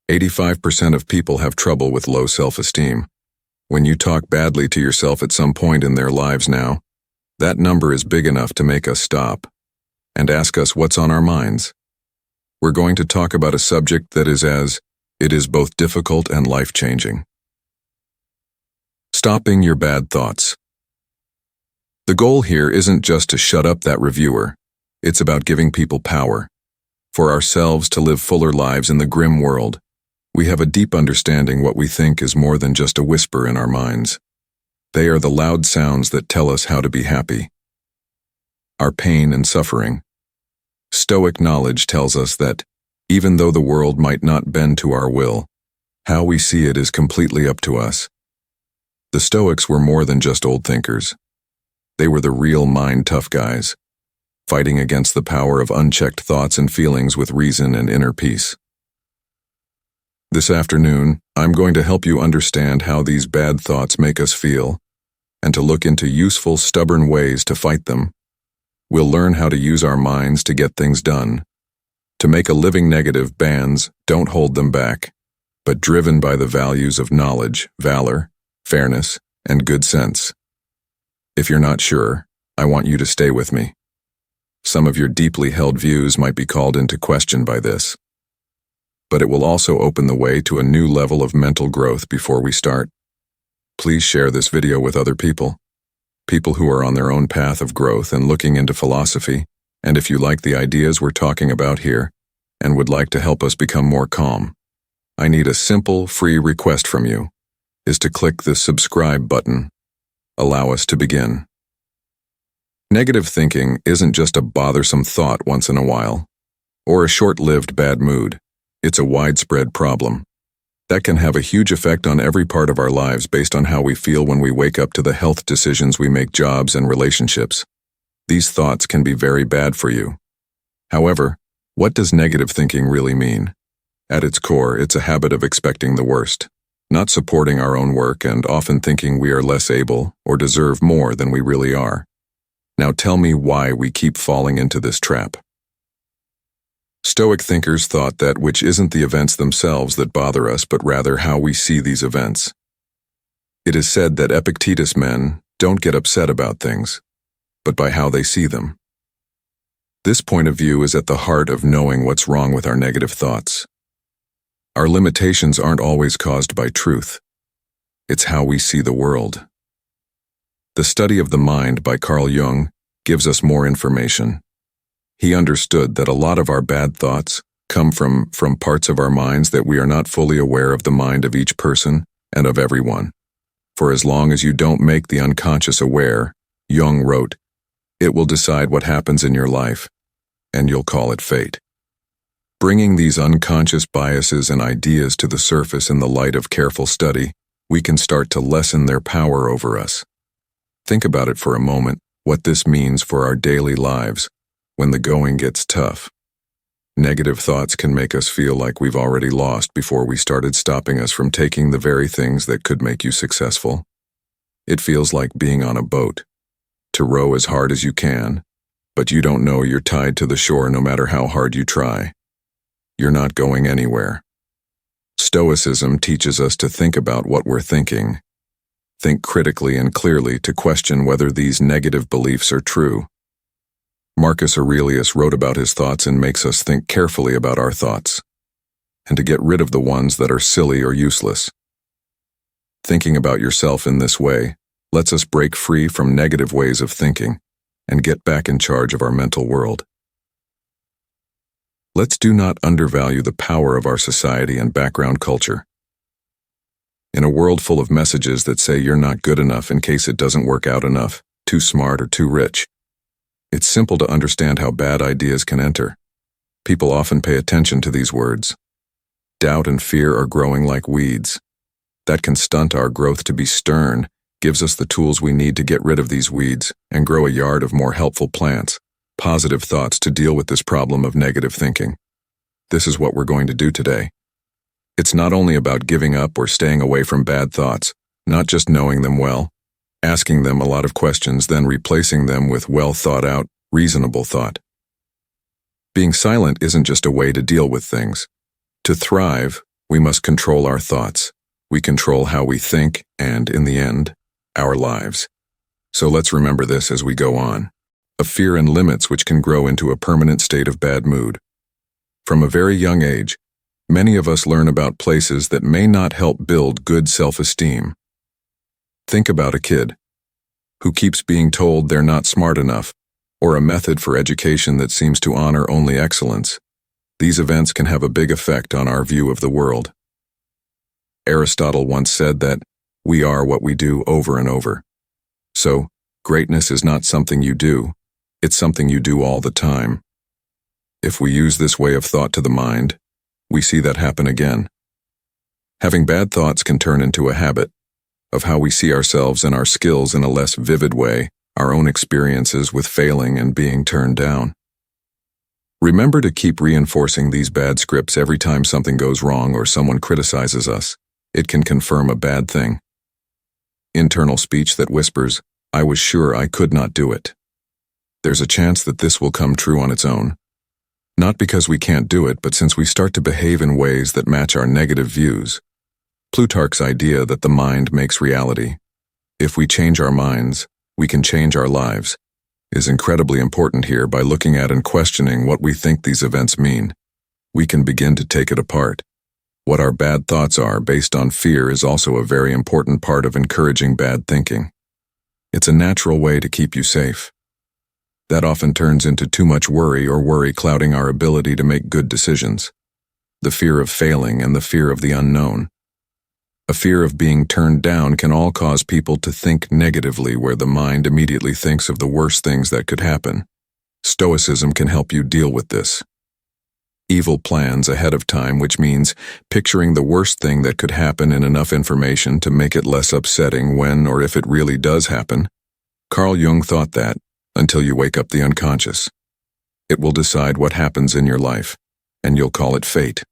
85% of people have trouble with low self-esteem. When you talk badly to yourself at some point in their lives now, that number is big enough to make us stop and ask us what's on our minds. We're going to talk about a subject that is both difficult and life-changing. Stopping your bad thoughts. The goal here isn't just to shut up that reviewer. It's about giving people power. For ourselves to live fuller lives in the grim world, we have a deep understanding what we think is more than just a whisper in our minds. They are the loud sounds that tell us how to be happy. Our pain and suffering. Stoic knowledge tells us that, even though the world might not bend to our will, how we see it is completely up to us. The Stoics were more than just old thinkers. They were the real mind-tough guys, fighting against the power of unchecked thoughts and feelings with reason and inner peace. This afternoon, I'm going to help you understand how these bad thoughts make us feel, and to look into useful, stubborn ways to fight them. We'll learn how to use our minds to get things done. To make a living negative bands, don't hold them back, but driven by the values of knowledge, valor, fairness, and good sense. If you're not sure, I want you to stay with me. Some of your deeply held views might be called into question by this, but it will also open the way to a new level of mental growth before we start. Please share this video with other people who are on their own path of growth and looking into philosophy, and if you like the ideas we're talking about here and would like to help us become more calm, I need a simple, free request from you, is to click the subscribe button. Allow us to begin. Negative thinking isn't just a bothersome thought once in a while, or a short-lived bad mood. It's a widespread problem that can have a huge effect on every part of our lives based on how we feel when we wake up to the health decisions we make, jobs and relationships. These thoughts can be very bad for you. However, what does negative thinking really mean? At its core, it's a habit of expecting the worst, not supporting our own work, and often thinking we are less able or deserve more than we really are. Now tell me why we keep falling into this trap. Stoic thinkers thought that which isn't the events themselves that bother us, but rather how we see these events. It is said that Epictetus men don't get upset about things, but by how they see them. This point of view is at the heart of knowing what's wrong with our negative thoughts. Our limitations aren't always caused by truth. It's how we see the world. The Study of the Mind by Carl Jung gives us more information. He understood that a lot of our bad thoughts come from parts of our minds that we are not fully aware of the mind of each person and of everyone. For as long as you don't make the unconscious aware, Jung wrote, it will decide what happens in your life, and you'll call it fate. Bringing these unconscious biases and ideas to the surface in the light of careful study, we can start to lessen their power over us. Think about it for a moment, what this means for our daily lives. When the going gets tough, negative thoughts can make us feel like we've already lost before we started, stopping us from taking the very things that could make you successful. It feels like being on a boat, to row as hard as you can, but you don't know you're tied to the shore no matter how hard you try. You're not going anywhere. Stoicism teaches us to think about what we're thinking. Think critically and clearly to question whether these negative beliefs are true. Marcus Aurelius wrote about his thoughts and makes us think carefully about our thoughts, and to get rid of the ones that are silly or useless. Thinking about yourself in this way lets us break free from negative ways of thinking and get back in charge of our mental world. Let's do not undervalue the power of our society and background culture. In a world full of messages that say you're not good enough in case it doesn't work out enough, too smart or too rich, it's simple to understand how bad ideas can enter. People often pay attention to these words. Doubt and fear are growing like weeds. That can stunt our growth. To be stern gives us the tools we need to get rid of these weeds and grow a yard of more helpful plants, positive thoughts to deal with this problem of negative thinking. This is what we're going to do today. It's not only about giving up or staying away from bad thoughts, not just knowing them well, asking them a lot of questions, then replacing them with well-thought-out, reasonable thought. Being silent isn't just a way to deal with things. To thrive, We must control our thoughts. We control how we think and, in the end, our lives. So let's remember this as we go on. A fear and limits which can grow into a permanent state of bad mood. From a very young age, many of us learn about places that may not help build good self-esteem. Think about a kid who keeps being told they're not smart enough, or a method for education that seems to honor only excellence. These events can have a big effect on our view of the world. Aristotle once said that we are what we do over and over. So, greatness is not something you do, it's something you do all the time. If we use this way of thought to the mind, we see that happen again. Having bad thoughts can turn into a habit of how we see ourselves and our skills in a less vivid way, our own experiences with failing and being turned down. Remember to keep reinforcing these bad scripts every time something goes wrong or someone criticizes us. It can confirm a bad thing. Internal speech that whispers, "I was sure I could not do it." There's a chance that this will come true on its own. Not because we can't do it, but since we start to behave in ways that match our negative views. Plutarch's idea that the mind makes reality. If we change our minds, we can change our lives, is incredibly important here. By looking at and questioning what we think these events mean, we can begin to take it apart. What our bad thoughts are based on fear is also a very important part of encouraging bad thinking. It's a natural way to keep you safe. That often turns into too much worry or worry clouding our ability to make good decisions. The fear of failing and the fear of the unknown. A fear of being turned down can all cause people to think negatively, where the mind immediately thinks of the worst things that could happen. Stoicism can help you deal with this. Evil plans ahead of time, which means picturing the worst thing that could happen in enough information to make it less upsetting when or if it really does happen. Carl Jung thought that, until you wake up the unconscious. It will decide what happens in your life, and you'll call it fate.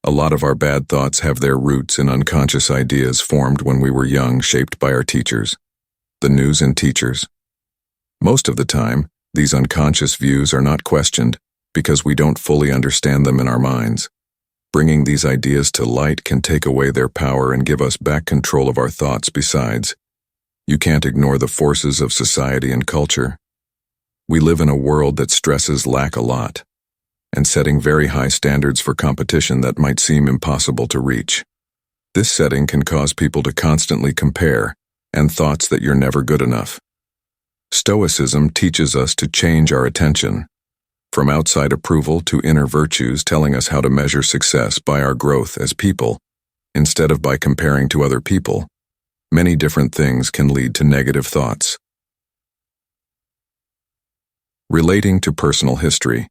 A lot of our bad thoughts have their roots in unconscious ideas formed when we were young, shaped by our teachers, the news and teachers. Most of the time, these unconscious views are not questioned because we don't fully understand them in our minds. Bringing these ideas to light can take away their power and give us back control of our thoughts. Besides, you can't ignore the forces of society and culture. We live in a world that stresses lack a lot, and setting very high standards for competition that might seem impossible to reach. This setting can cause people to constantly compare, and thoughts that you're never good enough. Stoicism teaches us to change our attention, from outside approval to inner virtues, telling us how to measure success by our growth as people, instead of by comparing to other people. Many different things can lead to negative thoughts. Relating to personal history,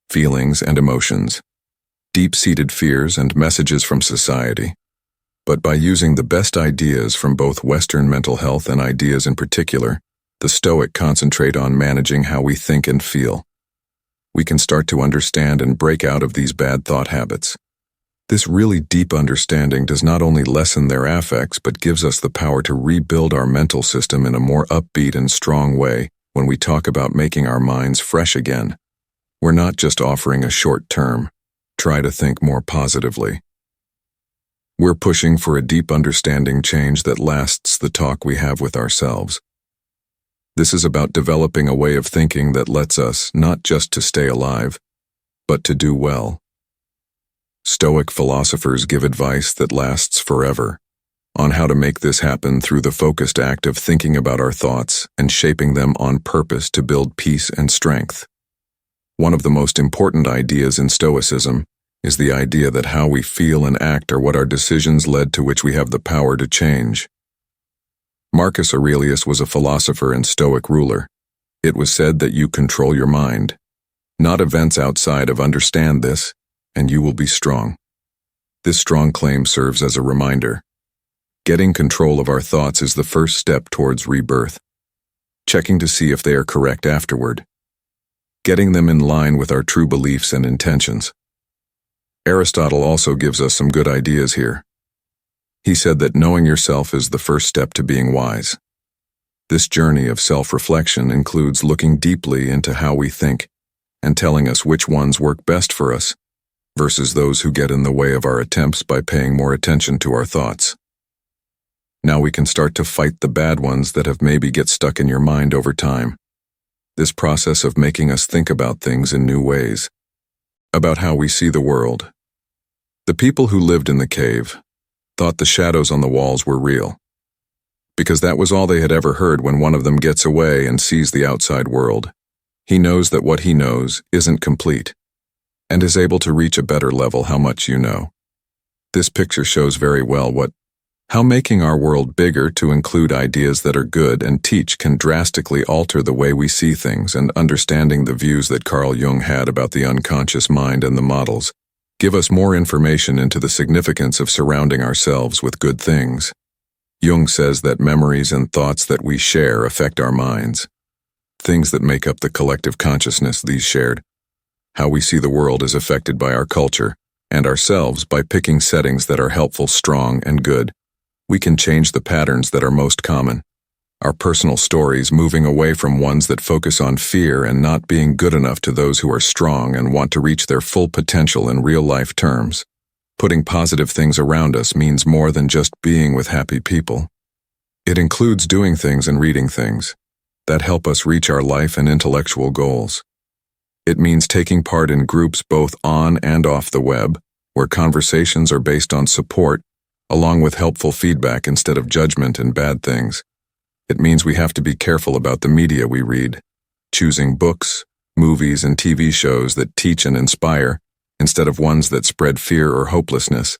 feelings and emotions, deep-seated fears and messages from society. But by using the best ideas from both Western mental health and ideas in particular, the Stoic concentrate on managing how we think and feel. We can start to understand and break out of these bad thought habits. This really deep understanding does not only lessen their affects, but gives us the power to rebuild our mental system in a more upbeat and strong way. When we talk about making our minds fresh again, we're not just offering a short term, try to think more positively. We're pushing for a deep understanding change that lasts the talk we have with ourselves. This is about developing a way of thinking that lets us not just to stay alive, but to do well. Stoic philosophers give advice that lasts forever on how to make this happen through the focused act of thinking about our thoughts and shaping them on purpose to build peace and strength. One of the most important ideas in Stoicism is the idea that how we feel and act are what our decisions led to, which we have the power to change. Marcus Aurelius was a philosopher and Stoic ruler. It was said that you control your mind, not events outside of. Understand this, and you will be strong. This strong claim serves as a reminder. Getting control of our thoughts is the first step towards rebirth. Checking to see if they are correct afterward. Getting them in line with our true beliefs and intentions. Aristotle also gives us some good ideas here. He said that knowing yourself is the first step to being wise. This journey of self-reflection includes looking deeply into how we think and telling us which ones work best for us. versus those who get in the way of our attempts by paying more attention to our thoughts. Now we can start to fight the bad ones that have maybe get stuck in your mind over time. This process of making us think about things in new ways, about how we see the world. The people who lived in the cave thought the shadows on the walls were real, because that was all they had ever heard. When one of them gets away and sees the outside world, he knows that what he knows isn't complete, and is able to reach a better level. How much you know. This picture shows very well how making our world bigger to include ideas that are good and teach can drastically alter the way we see things, and understanding the views that Carl Jung had about the unconscious mind and the models give us more information into the significance of surrounding ourselves with good things. Jung says that memories and thoughts that we share affect our minds, things that make up the collective consciousness. These shared, how we see the world is affected by our culture and ourselves. By picking settings that are helpful, strong, and good, we can change the patterns that are most common. Our personal stories, moving away from ones that focus on fear and not being good enough to those who are strong and want to reach their full potential in real-life terms. Putting positive things around us means more than just being with happy people. It includes doing things and reading things that help us reach our life and intellectual goals. It means taking part in groups both on and off the web, where conversations are based on support, along with helpful feedback instead of judgment and bad things. It means we have to be careful about the media we read, choosing books, movies, and TV shows that teach and inspire, instead of ones that spread fear or hopelessness.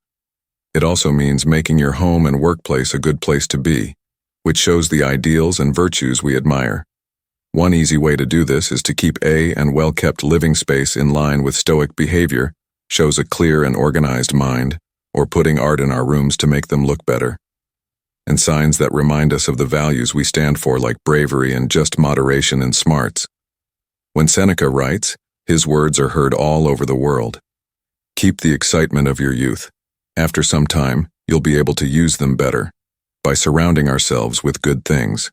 It also means making your home and workplace a good place to be, which shows the ideals and virtues we admire. One easy way to do this is to keep and well-kept living space in line with Stoic behavior, shows a clear and organized mind, or putting art in our rooms to make them look better. And signs that remind us of the values we stand for, like bravery and just moderation and smarts. When Seneca writes, his words are heard all over the world. Keep the excitement of your youth. After some time, you'll be able to use them better, by surrounding ourselves with good things.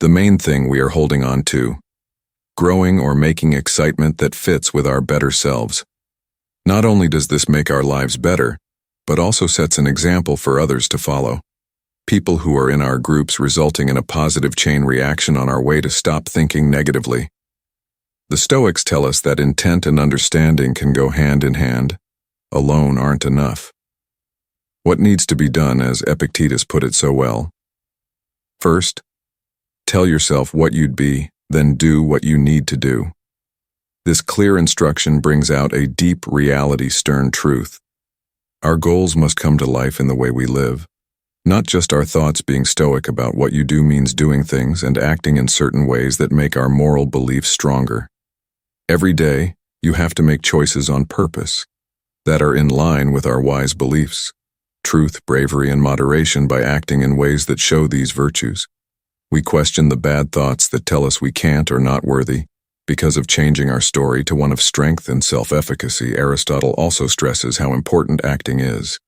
The main thing we are holding on to, growing or making excitement that fits with our better selves. Not only does this make our lives better, but also sets an example for others to follow. People who are in our groups, resulting in a positive chain reaction on our way to stop thinking negatively. The Stoics tell us that intent and understanding can go hand in hand. Alone aren't enough. What needs to be done, as Epictetus put it so well? First, tell yourself what you'd be, then do what you need to do. This clear instruction brings out a deep reality, stern truth. Our goals must come to life in the way we live. Not just our thoughts. Being stoic about what you do means doing things and acting in certain ways that make our moral beliefs stronger. Every day, you have to make choices on purpose that are in line with our wise beliefs, truth, bravery, and moderation. By acting in ways that show these virtues, we question the bad thoughts that tell us we can't or not worthy, because of changing our story to one of strength and self-efficacy. Aristotle also stresses how important acting is.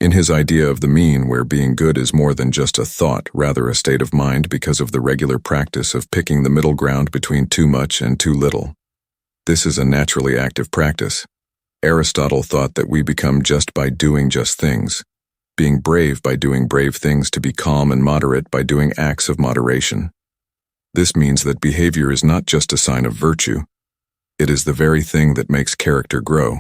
In his idea of the mean, where being good is more than just a thought, rather a state of mind, because of the regular practice of picking the middle ground between too much and too little. This is a naturally active practice. Aristotle thought that we become just by doing just things, being brave by doing brave things, to be calm and moderate by doing acts of moderation. This means that behavior is not just a sign of virtue. It is the very thing that makes character grow.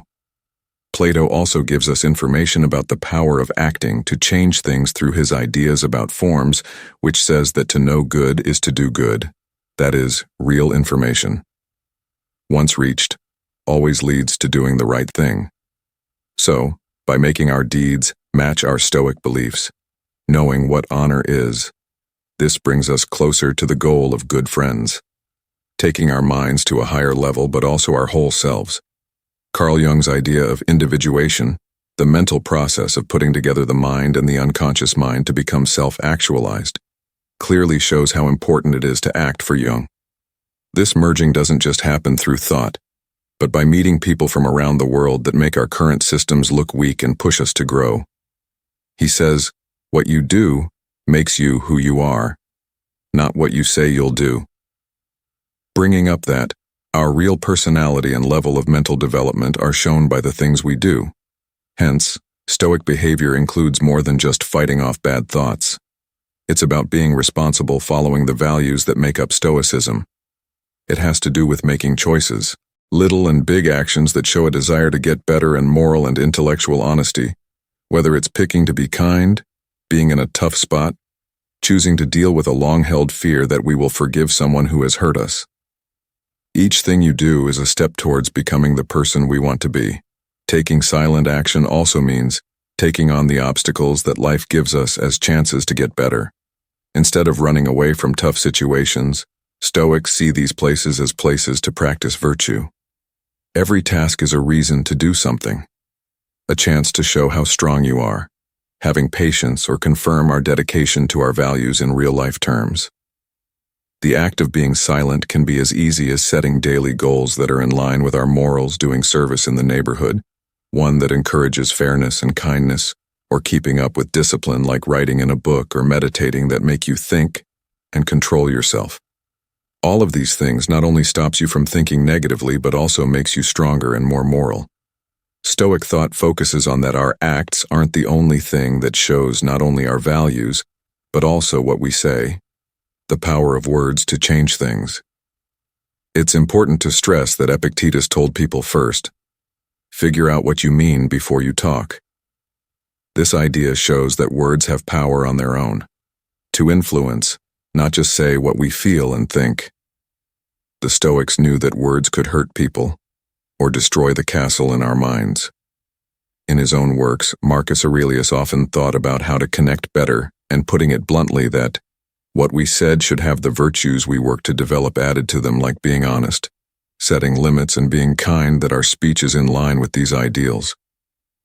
Plato also gives us information about the power of acting to change things through his ideas about forms, which says that to know good is to do good. That is, real information, once reached, always leads to doing the right thing. So, by making our deeds match our Stoic beliefs, knowing what honor is, this brings us closer to the goal of good friends, taking our minds to a higher level, but also our whole selves. Carl Jung's idea of individuation, the mental process of putting together the mind and the unconscious mind to become self-actualized, clearly shows how important it is to act for Jung. This merging doesn't just happen through thought, but by meeting people from around the world that make our current systems look weak and push us to grow. He says, what you do makes you who you are, not what you say you'll do. Bringing up that, Our real personality and level of mental development are shown by the things we do. Hence, Stoic behavior includes more than just fighting off bad thoughts. It's about being responsible, following the values that make up Stoicism. It has to do with making choices, little and big actions that show a desire to get better, and moral and intellectual honesty, whether it's picking to be kind, being in a tough spot, choosing to deal with a long-held fear that we will forgive someone who has hurt us. Each thing you do is a step towards becoming the person we want to be. Taking silent action also means taking on the obstacles that life gives us as chances to get better. Instead of running away from tough situations, Stoics see these places as places to practice virtue. Every task is a reason to do something, a chance to show how strong you are, having patience, or confirm our dedication to our values in real-life terms. The act of being silent can be as easy as setting daily goals that are in line with our morals, doing service in the neighborhood, one that encourages fairness and kindness, or keeping up with discipline like writing in a book or meditating that make you think and control yourself. All of these things not only stops you from thinking negatively, but also makes you stronger and more moral. Stoic thought focuses on that our acts aren't the only thing that shows not only our values, but also what we say, the power of words to change things. It's important to stress that Epictetus told people first, figure out what you mean before you talk. This idea shows that words have power on their own, to influence, not just say what we feel and think. The Stoics knew that words could hurt people, or destroy the castle in our minds. In his own works, Marcus Aurelius often thought about how to connect better, and putting it bluntly that what we said should have the virtues we work to develop added to them, like being honest, setting limits, and being kind, that our speech is in line with these ideals.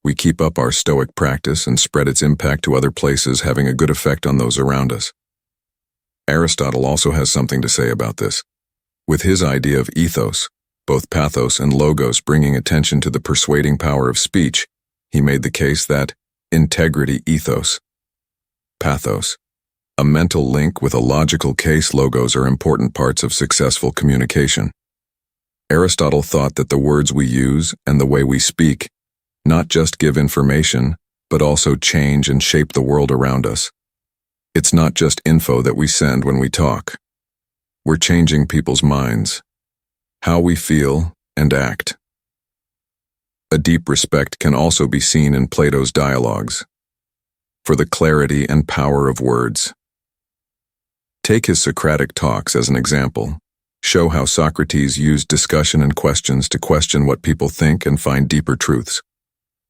We keep up our Stoic practice and spread its impact to other places, having a good effect on those around us. Aristotle also has something to say about this. With his idea of ethos, both pathos and logos bringing attention to the persuading power of speech, he made the case that integrity, ethos, pathos, a mental link with a logical case, logos, are important parts of successful communication. Aristotle thought that the words we use and the way we speak not just give information, but also change and shape the world around us. It's not just info that we send when we talk. We're changing people's minds, how we feel and act. A deep respect can also be seen in Plato's dialogues for the clarity and power of words. Take his Socratic talks as an example. Show how Socrates used discussion and questions to question what people think and find deeper truths.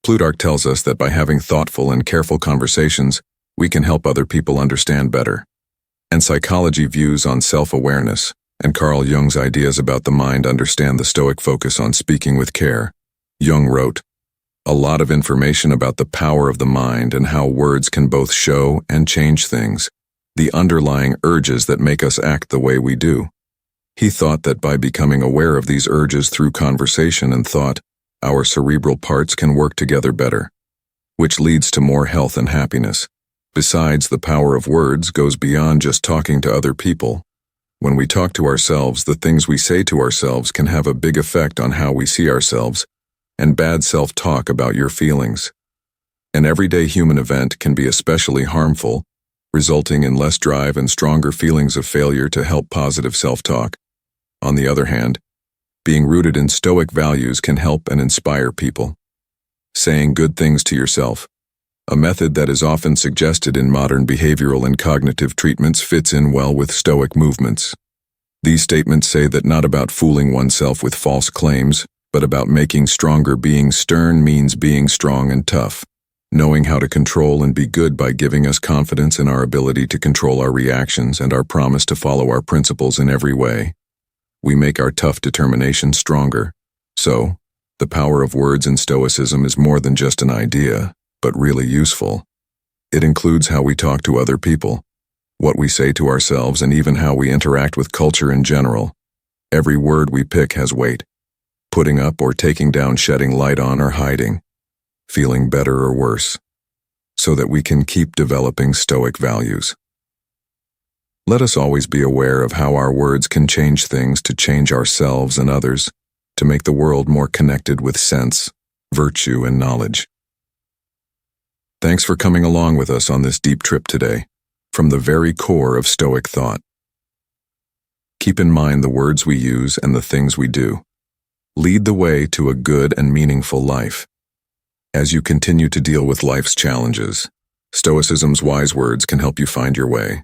Plutarch tells us that by having thoughtful and careful conversations, we can help other people understand better. And psychology views on self-awareness, and Carl Jung's ideas about the mind understand the Stoic focus on speaking with care. Jung wrote, "A lot of information about the power of the mind and how words can both show and change things, the underlying urges that make us act the way we do." He thought that by becoming aware of these urges through conversation and thought, our cerebral parts can work together better, which leads to more health and happiness. Besides, the power of words goes beyond just talking to other people. When we talk to ourselves, the things we say to ourselves can have a big effect on how we see ourselves, and bad self-talk about your feelings. An everyday human event can be especially harmful, resulting in less drive and stronger feelings of failure to help positive self-talk. On the other hand, being rooted in Stoic values can help and inspire people. Saying good things to yourself, a method that is often suggested in modern behavioral and cognitive treatments, fits in well with Stoic movements. These statements say that not about fooling oneself with false claims, but about making stronger. Being stern means being strong and tough, knowing how to control and be good by giving us confidence in our ability to control our reactions and our promise to follow our principles in every way. We make our tough determination stronger. So, the power of words in Stoicism is more than just an idea, but really useful. It includes how we talk to other people, what we say to ourselves, and even how we interact with culture in general. Every word we pick has weight. Putting up or taking down, shedding light on or hiding, feeling better or worse, so that we can keep developing Stoic values. Let us always be aware of how our words can change things to change ourselves and others, to make the world more connected with sense, virtue, and knowledge. Thanks for coming along with us on this deep trip today, from the very core of Stoic thought. Keep in mind the words we use and the things we do. Lead the way to a good and meaningful life. As you continue to deal with life's challenges, Stoicism's wise words can help you find your way.